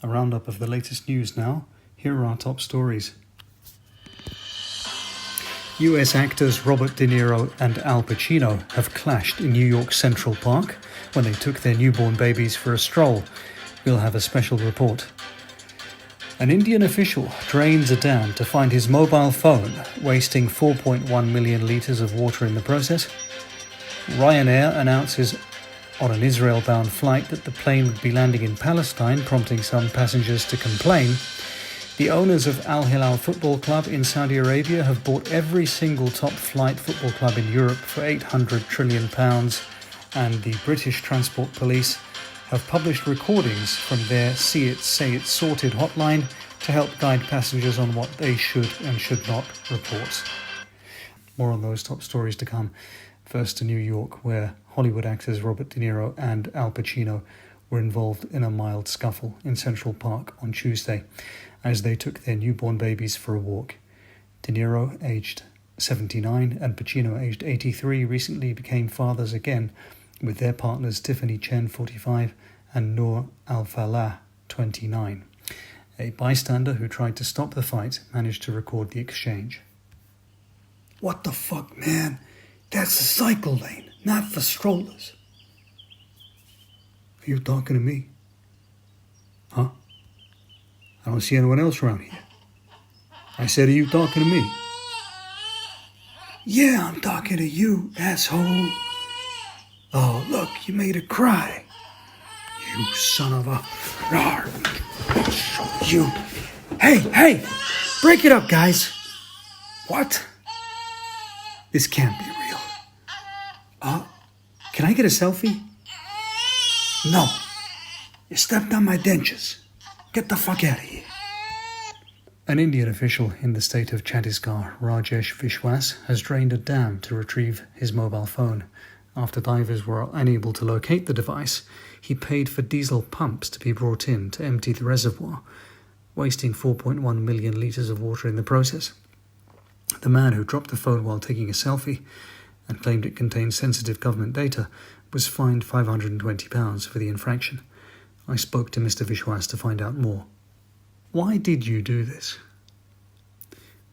A roundup of the latest news now. Here are our top stories. US actors Robert De Niro and Al Pacino have clashed in New York Central Park when they took their newborn babies for a stroll. We'll have a special report. An Indian official drains a dam to find his mobile phone, wasting 4.1 million litres of water in the process. Ryanair announces on an Israel-bound flight that the plane would be landing in Palestine, prompting some passengers to complain. The owners of Al Hilal Football Club in Saudi Arabia have bought every single top-flight football club in Europe for £800 trillion, and the British Transport Police have published recordings from their See It, Say It Sorted hotline to help guide passengers on what they should and should not report. More on those top stories to come. First to New York, where Hollywood actors Robert De Niro and Al Pacino were involved in a mild scuffle in Central Park on Tuesday as they took their newborn babies for a walk. De Niro, aged 79, and Pacino, aged 83, recently became fathers again, with their partners Tiffany Chen, 45, and Noor Al-Falah, 29. A bystander who tried to stop the fight managed to record the exchange. "What the fuck, man? That's a cycle lane, not for strollers." Are you talking to me? Huh? I don't see anyone else around here. I said, are you talking to me? Yeah, I'm talking to you, asshole. Oh, look, you made her cry. You son of a... You... Hey! Break it up, guys. What? This can't be real. Can I get a selfie? No. You stepped on my dentures. Get the fuck out of here. An Indian official in the state of Chhattisgarh, Rajesh Vishwas, has drained a dam to retrieve his mobile phone. After divers were unable to locate the device, he paid for diesel pumps to be brought in to empty the reservoir, wasting 4.1 million litres of water in the process. The man, who dropped the phone while taking a selfie and claimed it contained sensitive government data, was fined £520 for the infraction. I spoke to Mr. Vishwas to find out more. Why did you do this?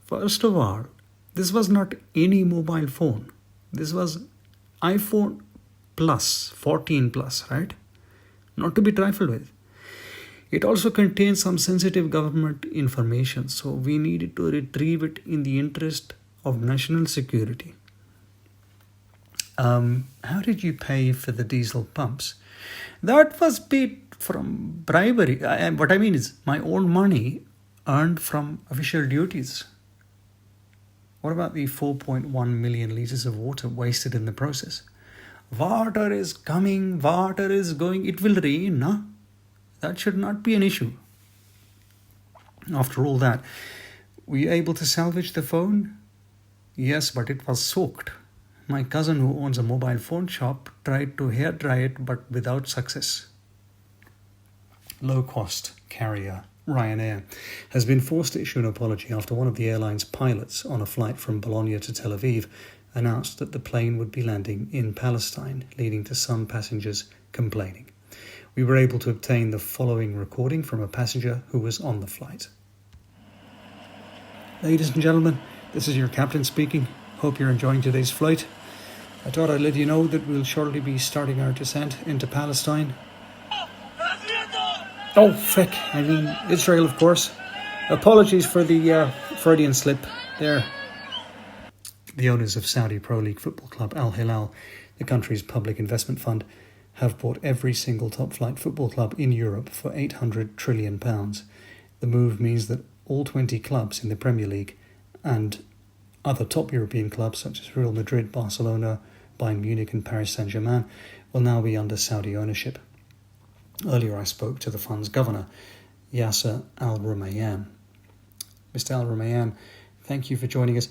First of all, this was not any mobile phone. This was iPhone Plus, 14 Plus, right? Not to be trifled with. It also contains some sensitive government information, so we needed to retrieve it in the interest of national security. How did you pay for the diesel pumps? That was paid from bribery. What I mean is my own money earned from official duties. What about the 4.1 million litres of water wasted in the process? Water is coming, water is going. It will rain, no? That should not be an issue. After all that, were you able to salvage the phone? Yes, but it was soaked. My cousin, who owns a mobile phone shop, tried to hair dry it, but without success. Low-cost carrier Ryanair has been forced to issue an apology after one of the airline's pilots on a flight from Bologna to Tel Aviv announced that the plane would be landing in Palestine, leading to some passengers complaining. We were able to obtain the following recording from a passenger who was on the flight. Ladies and gentlemen, this is your captain speaking. Hope you're enjoying today's flight. I thought I'd let you know that we'll shortly be starting our descent into Palestine. Oh, frick. I mean, Israel, of course. Apologies for the Freudian slip there. The owners of Saudi Pro League football club Al Hilal, the country's public investment fund, have bought every single top-flight football club in Europe for £800 trillion. The move means that all 20 clubs in the Premier League and other top European clubs such as Real Madrid, Barcelona, Bayern Munich and Paris Saint-Germain will now be under Saudi ownership. Earlier I spoke to the fund's governor, Yasser Al-Rumayyan. Mr. Al-Rumayyan, thank you for joining us.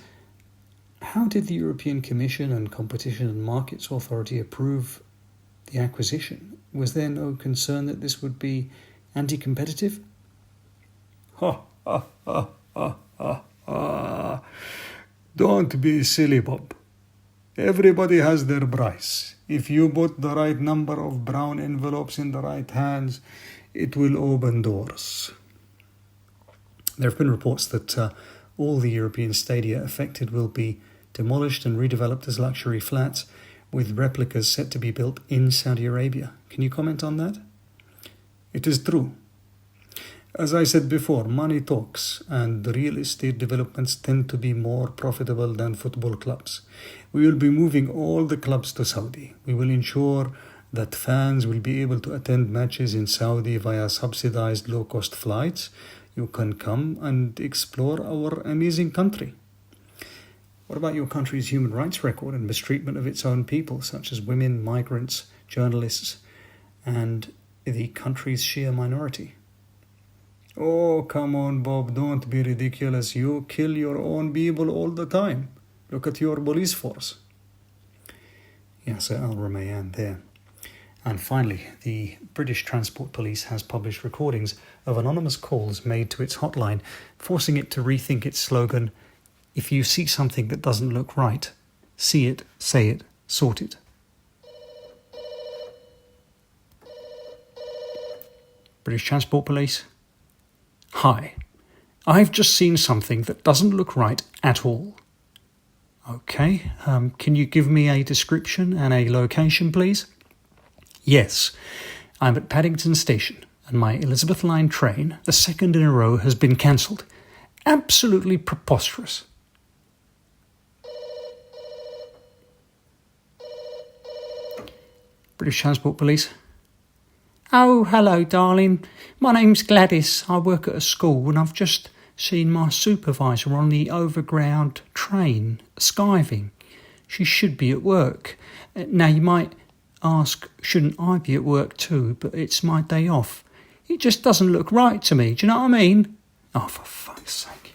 How did the European Commission and Competition and Markets Authority approve the acquisition? Was there no concern that this would be anti-competitive? Don't be silly, Bob. Everybody has their price. If you put the right number of brown envelopes in the right hands, it will open doors. There have been reports that all the European stadia affected will be demolished and redeveloped as luxury flats, with replicas set to be built in Saudi Arabia. Can you comment on that? It is true. As I said before, money talks, and real estate developments tend to be more profitable than football clubs. We will be moving all the clubs to Saudi. We will ensure that fans will be able to attend matches in Saudi via subsidized low-cost flights. You can come and explore our amazing country. What about your country's human rights record and mistreatment of its own people, such as women, migrants, journalists, and the country's Shia minority? Oh, come on, Bob, don't be ridiculous. You kill your own people all the time. Look at your police force. Yasser al-Rumayyan there. And finally, the British Transport Police has published recordings of anonymous calls made to its hotline, forcing it to rethink its slogan, "If you see something that doesn't look right, see it, say it, sort it." British Transport Police. Hi, I've just seen something that doesn't look right at all. Okay, can you give me a description and a location, please? Yes, I'm at Paddington Station, and my Elizabeth Line train, the second in a row, has been cancelled. Absolutely preposterous. British Transport Police. Oh, hello, darling. My name's Gladys. I work at a school, and I've just seen my supervisor on the overground train, skiving. She should be at work. Now, you might ask, shouldn't I be at work too? But it's my day off. It just doesn't look right to me. Do you know what I mean? Oh, for fuck's sake.